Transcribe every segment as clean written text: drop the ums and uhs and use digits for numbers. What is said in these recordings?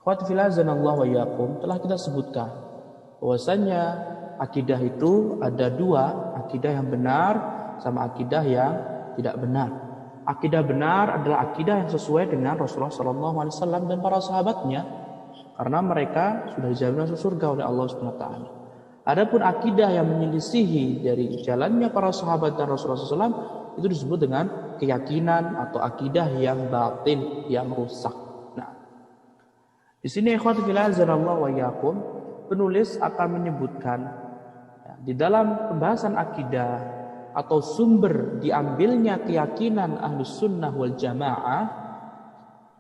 Qadfilazanallahu wa iyyakum, telah kita sebutkan bahwasanya akidah itu ada dua, akidah yang benar sama akidah yang tidak benar. Akidah benar adalah akidah yang sesuai dengan Rasulullah SAW dan para sahabatnya, karena mereka sudah dijamin masuk surga oleh Allah Subhanahu wa taala. Adapun akidah yang menyelisihi dari jalannya para sahabat dan Rasulullah SAW itu disebut dengan keyakinan atau akidah yang batin, yang rusak. Nah, di sini ikhwati fillah azanallahu wa iyyakum, penulis akan menyebutkan di dalam pembahasan akidah atau sumber diambilnya keyakinan Ahlus Sunnah wal Jamaah,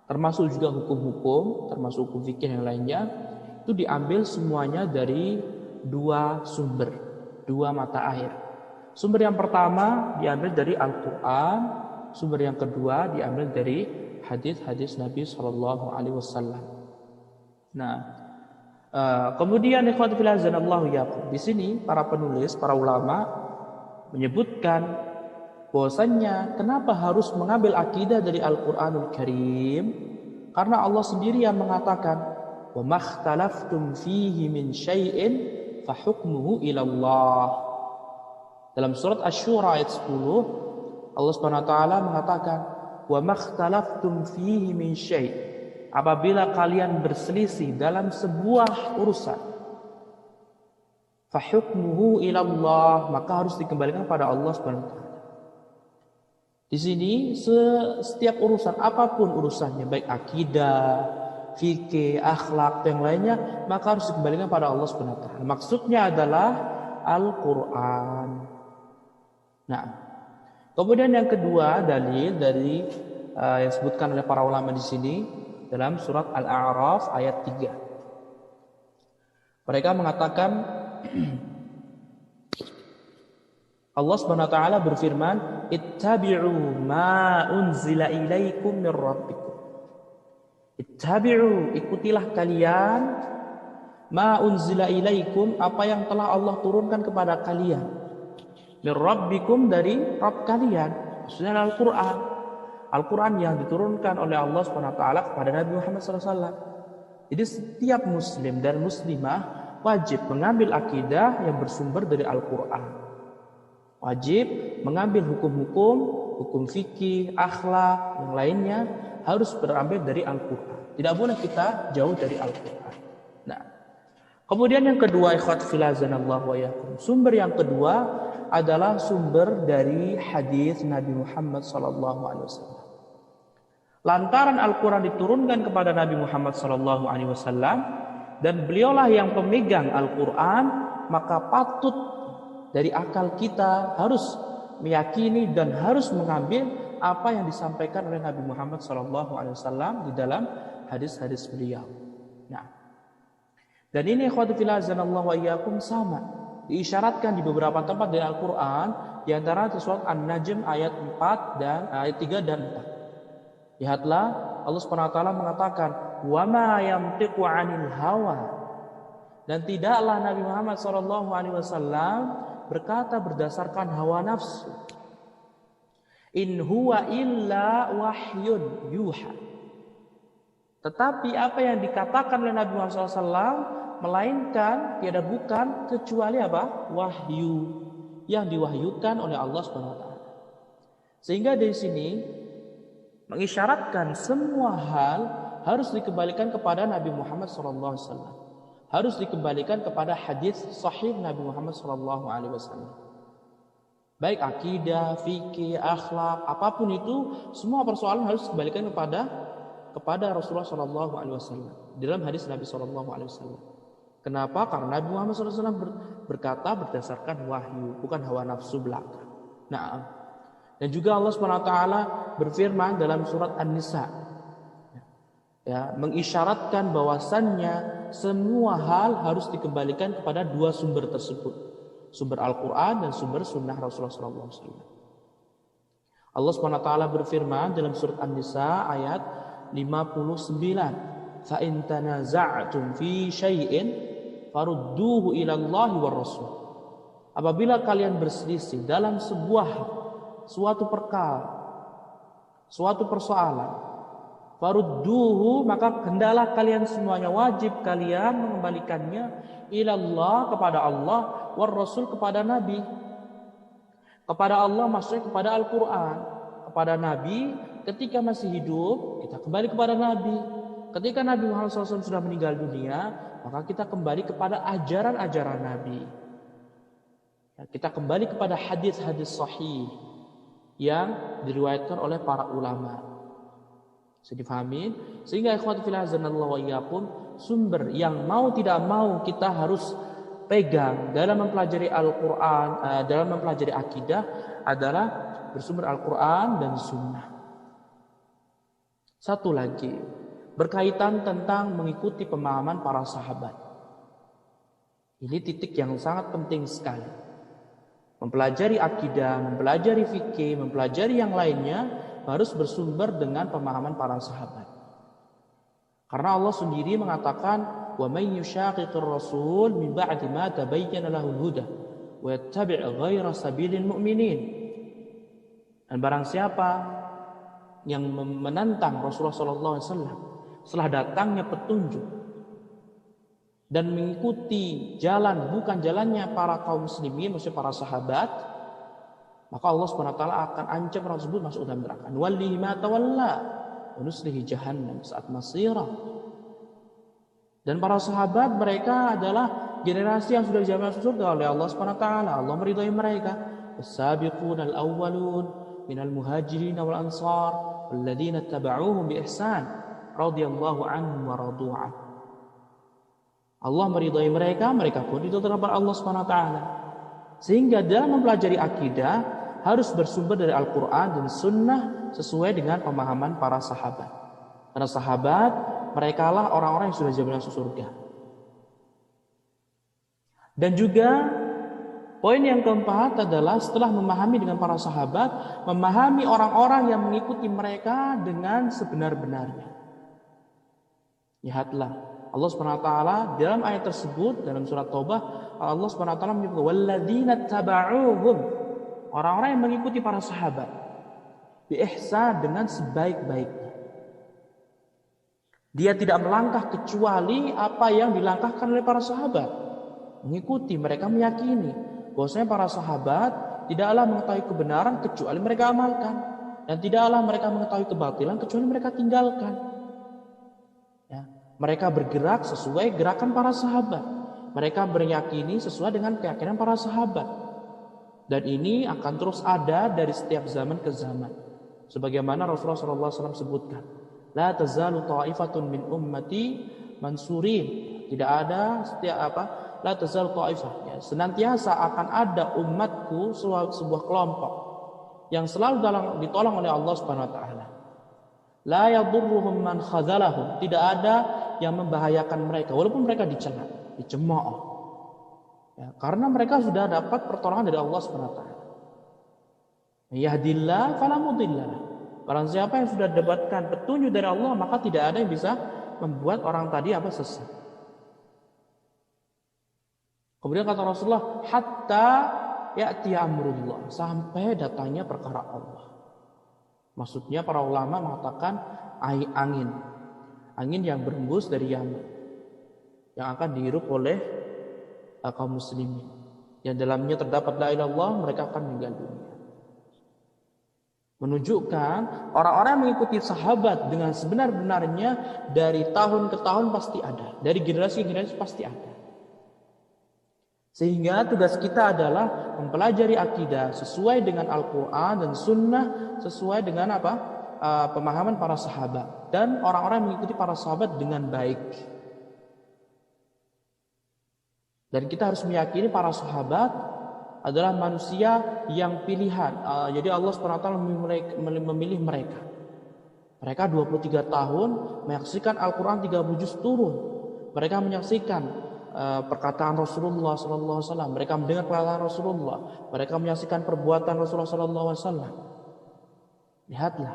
termasuk juga hukum-hukum, termasuk hukum fikih yang lainnya, itu diambil semuanya dari dua sumber, dua mata air. Sumber yang pertama diambil dari Al-Quran, sumber yang kedua diambil dari hadis-hadis Nabi Shallallahu Alaihi Wasallam. Nah, kemudian ikhwati fillah azanallahu iyyakum, di sini para penulis, para ulama menyebutkan bahwasannya kenapa harus mengambil akidah dari Al-Qur'anul Karim, karena Allah sendiri yang mengatakan wa makhtalaftum fihi min syai'in fa hukmuhu ila Allah. Dalam surat Asy-Syura ayat 10 Allah Subhanahu wa taala mengatakan wa makhtalaftum fihi min syai', apabila kalian berselisih dalam sebuah urusan, fa hukmuhu ila Allah, maka harus dikembalikan pada Allah Subhanahu wa taala. Di sini setiap urusan apapun urusannya, baik akidah, fikih, akhlak, yang lainnya, maka harus dikembalikan pada Allah Subhanahu wa taala. Maksudnya adalah Al-Qur'an. Nah, kemudian yang kedua dalil dari yang disebutkan oleh para ulama di sini dalam surat Al-A'raf ayat 3. Mereka mengatakan Allah Subhanahu wa taala berfirman, "Ittabi'u ma unzila ilaikum mir rabbikum." Ittabi'u, ikutilah kalian ma unzila ilaikum, apa yang telah Allah turunkan kepada kalian. Mir rabbikum, dari Rabb kalian, maksudnya Al-Qur'an. Al-Qur'an yang diturunkan oleh Allah Subhanahu wa taala kepada Nabi Muhammad SAW. Jadi setiap muslim dan muslimah wajib mengambil akidah yang bersumber dari Al-Qur'an. Wajib mengambil hukum-hukum, hukum fikih, akhlak, yang lainnya harus berambil dari Al-Qur'an. Tidak boleh kita jauh dari Al-Qur'an. Nah, kemudian yang kedua, ikhwat fillah azanallahu wa iyyakum, sumber yang kedua adalah sumber dari hadis Nabi Muhammad SAW. Lantaran Al-Quran diturunkan kepada Nabi Muhammad SAW dan beliaulah yang pemegang Al-Quran, maka patut dari akal kita harus meyakini dan harus mengambil apa yang disampaikan oleh Nabi Muhammad SAW di dalam hadis-hadis beliau. Nah, dan ini ikhwati fillah azanallahu wa iyyakum sama diisyaratkan di beberapa tempat di Al-Quran, di antara surat An-Najm ayat 4 dan ayat 3 dan 4. Lihatlah Allah Subhanahu wa taala mengatakan wa ma yantiqu 'anil hawa, dan tidaklah Nabi Muhammad SAW berkata berdasarkan hawa nafsu. In huwa illa wahyun yuha. Tetapi apa yang dikatakan oleh Nabi Muhammad SAW melainkan tiada bukan kecuali apa? Wahyu yang diwahyukan oleh Allah Subhanahu wa taala. Sehingga dari sini mengisyaratkan semua hal harus dikembalikan kepada Nabi Muhammad SAW. Harus dikembalikan kepada hadis sahih Nabi Muhammad SAW. Baik akidah, fikih, akhlak, apapun itu, semua persoalan harus dikembalikan kepada Rasulullah SAW dalam hadis Nabi SAW. Kenapa? Karena Nabi Muhammad SAW berkata berdasarkan wahyu, bukan hawa nafsu belaka. Nah, dan juga Allah SWT berfirman dalam surat An-Nisa, ya, mengisyaratkan bahwasannya semua hal harus dikembalikan kepada dua sumber tersebut, sumber Al-Quran dan sumber sunnah Rasulullah SAW. Allah SWT berfirman dalam surat An-Nisa ayat 59, fa in tanaza'tum fi syai'in farudduhu ila Allah war Rasul. Apabila kalian berselisih dalam suatu perkara, suatu persoalan, farudduhu, maka hendaklah kalian semuanya, wajib kalian mengembalikannya ilallah, kepada Allah, war rasul, kepada Nabi. Kepada Allah maksudnya kepada Al-Quran, kepada Nabi ketika masih hidup, kita kembali kepada Nabi. Ketika Nabi Muhammad SAW sudah meninggal dunia, maka kita kembali kepada ajaran-ajaran Nabi. Kita kembali kepada hadis-hadis sahih yang diriwayatkan oleh para ulama. Bisa difahami? Sehingga ikhwati fillah azanallahu wa iyyakum, sumber yang mau tidak mau kita harus pegang dalam mempelajari Al-Quran, dalam mempelajari akidah adalah bersumber Al-Quran dan Sunnah. Satu lagi, berkaitan tentang mengikuti pemahaman para sahabat. Ini titik yang sangat penting sekali. Mempelajari akidah, mempelajari fikih, mempelajari yang lainnya harus bersumber dengan pemahaman para sahabat. Karena Allah sendiri mengatakan, wa may yushaqiqir rasul min ba'di ma tabayyana lahul huda wa yattabi' ghayra sabilil mu'minin. Dan barang siapa yang menentang Rasulullah sallallahu alaihi wasallam setelah datangnya petunjuk dan mengikuti jalan bukan jalannya para kaum muslimin, maksudnya para sahabat, maka Allah Subhanahu wa taala akan ancam orang tersebut masuk dalam neraka. Wallihi ma tawalla wa nuslihi jahannam sa'at masira. Dan para sahabat mereka adalah generasi yang sudah dijamin surga oleh Allah Subhanahu wa taala. Allah meridhai mereka. As-sabiqun al-awwalun minal muhajirin wal ansar walladzina tabauhum bi ihsan radhiyallahu anhum wa radu an. Allah meridhai mereka, mereka pun ridho terhadap Allah Subhanahu wa taala. Sehingga dalam mempelajari akidah harus bersumber dari Al-Qur'an dan Sunnah sesuai dengan pemahaman para sahabat. Para sahabat mereka lah orang-orang yang sudah jaminan surga. Dan juga poin yang keempat adalah setelah memahami dengan para sahabat, memahami orang-orang yang mengikuti mereka dengan sebenar-benarnya. Lihatlah, Allah Subhanahu wa taala dalam ayat tersebut dalam surat Taubah, Allah Subhanahu wa taala menyebut walladzina tabauhum, orang-orang yang mengikuti para sahabat bi ihsan, dengan sebaik-baiknya. Dia tidak melangkah kecuali apa yang dilangkahkan oleh para sahabat. Mengikuti, mereka meyakini bahwasanya para sahabat tidaklah mengetahui kebenaran kecuali mereka amalkan, dan tidaklah mereka mengetahui kebatilan kecuali mereka tinggalkan. Ya, mereka bergerak sesuai gerakan para sahabat. Mereka meyakini sesuai dengan keyakinan para sahabat. Dan ini akan terus ada dari setiap zaman ke zaman. Sebagaimana Rasulullah SAW sebutkan, la tazalu ta'ifatun min ummati mansurin. Tidak ada la tazalu ta'ifah, ya, senantiasa akan ada umatku sebuah kelompok yang selalu ditolong oleh Allah Subhanahu wa taala. La yadurruhum man khadzalahum, tidak ada yang membahayakan mereka walaupun mereka dicela, dicemooh. Ya, karena mereka sudah dapat pertolongan dari Allah Subhanahu wa taala. Yahdillah fala mudhillalah. Barang siapa yang sudah dapatkan petunjuk dari Allah, maka tidak ada yang bisa membuat orang tadi sesat. Kemudian kata Rasulullah, hatta ya'ti amrullah, sampai datangnya perkara Allah. Maksudnya para ulama mengatakan angin yang berembus dari Yaman yang akan dihirup oleh kaum muslimin, yang dalamnya terdapat la ilaha illallah, mereka akan meninggal dunia. Menunjukkan orang-orang yang mengikuti sahabat dengan sebenar-benarnya dari tahun ke tahun pasti ada, dari generasi ke generasi pasti ada. Sehingga tugas kita adalah mempelajari akidah sesuai dengan Al-Quran dan Sunnah, sesuai dengan pemahaman para sahabat dan orang-orang yang mengikuti para sahabat dengan baik. Dan kita harus meyakini para sahabat adalah manusia yang pilihan. Jadi Allah SWT memilih mereka. Mereka 23 tahun menyaksikan Al-Quran 30 juz turun. Mereka menyaksikan perkataan Rasulullah SAW. Mereka mendengar perkataan Rasulullah. Mereka menyaksikan perbuatan Rasulullah SAW. Lihatlah.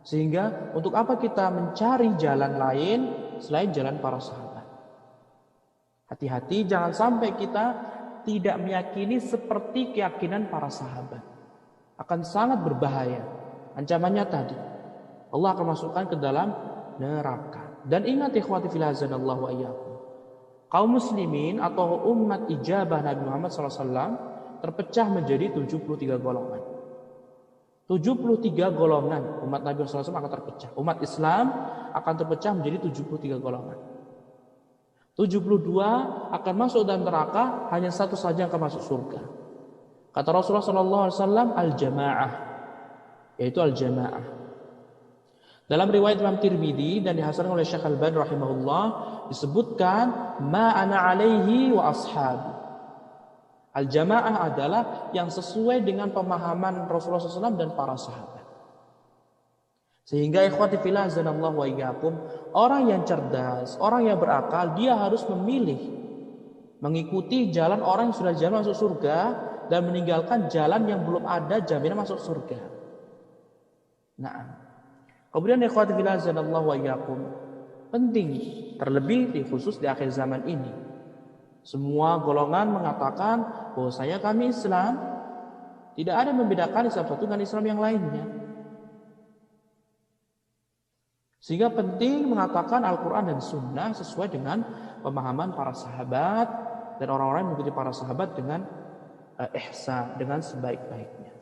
Sehingga untuk apa kita mencari jalan lain selain jalan para sahabat? Hati-hati jangan sampai kita tidak meyakini seperti keyakinan para sahabat. Akan sangat berbahaya. Ancamannya tadi, Allah akan masukkan ke dalam neraka. Dan ingat ikhwati fillah azanallahu wa iyyakum. Kaum muslimin atau umat ijabah Nabi Muhammad SAW terpecah menjadi 73 golongan. 73 golongan umat Nabi SAW akan terpecah. Umat Islam akan terpecah menjadi 73 golongan. 72 akan masuk dalam neraka, hanya satu saja yang akan masuk surga. Kata Rasulullah SAW, al-jamaah, yaitu al-jamaah. Dalam riwayat Imam Tirmidzi dan dihasankan oleh Syekh Al-Albani rahimahullah disebutkan ma ana alaihi wa ashabi. Al-jamaah adalah yang sesuai dengan pemahaman Rasulullah SAW dan para sahabat. Sehingga ikhwati fillah azanallahu wa iyyakum, orang yang cerdas, orang yang berakal, dia harus memilih mengikuti jalan orang yang sudah jalan masuk surga dan meninggalkan jalan yang belum ada jaminan masuk surga. Nah, kemudian ikhwati fillah azanallahu wa iyyakum, penting terlebih khusus di akhir zaman ini. Semua golongan mengatakan bahwasanya kami Islam, tidak ada yang membedakan Islam satu dengan Islam yang lainnya. Sehingga penting mengatakan Al-Quran dan Sunnah sesuai dengan pemahaman para sahabat dan orang-orang yang mengikuti para sahabat dengan ihsan, dengan sebaik-baiknya.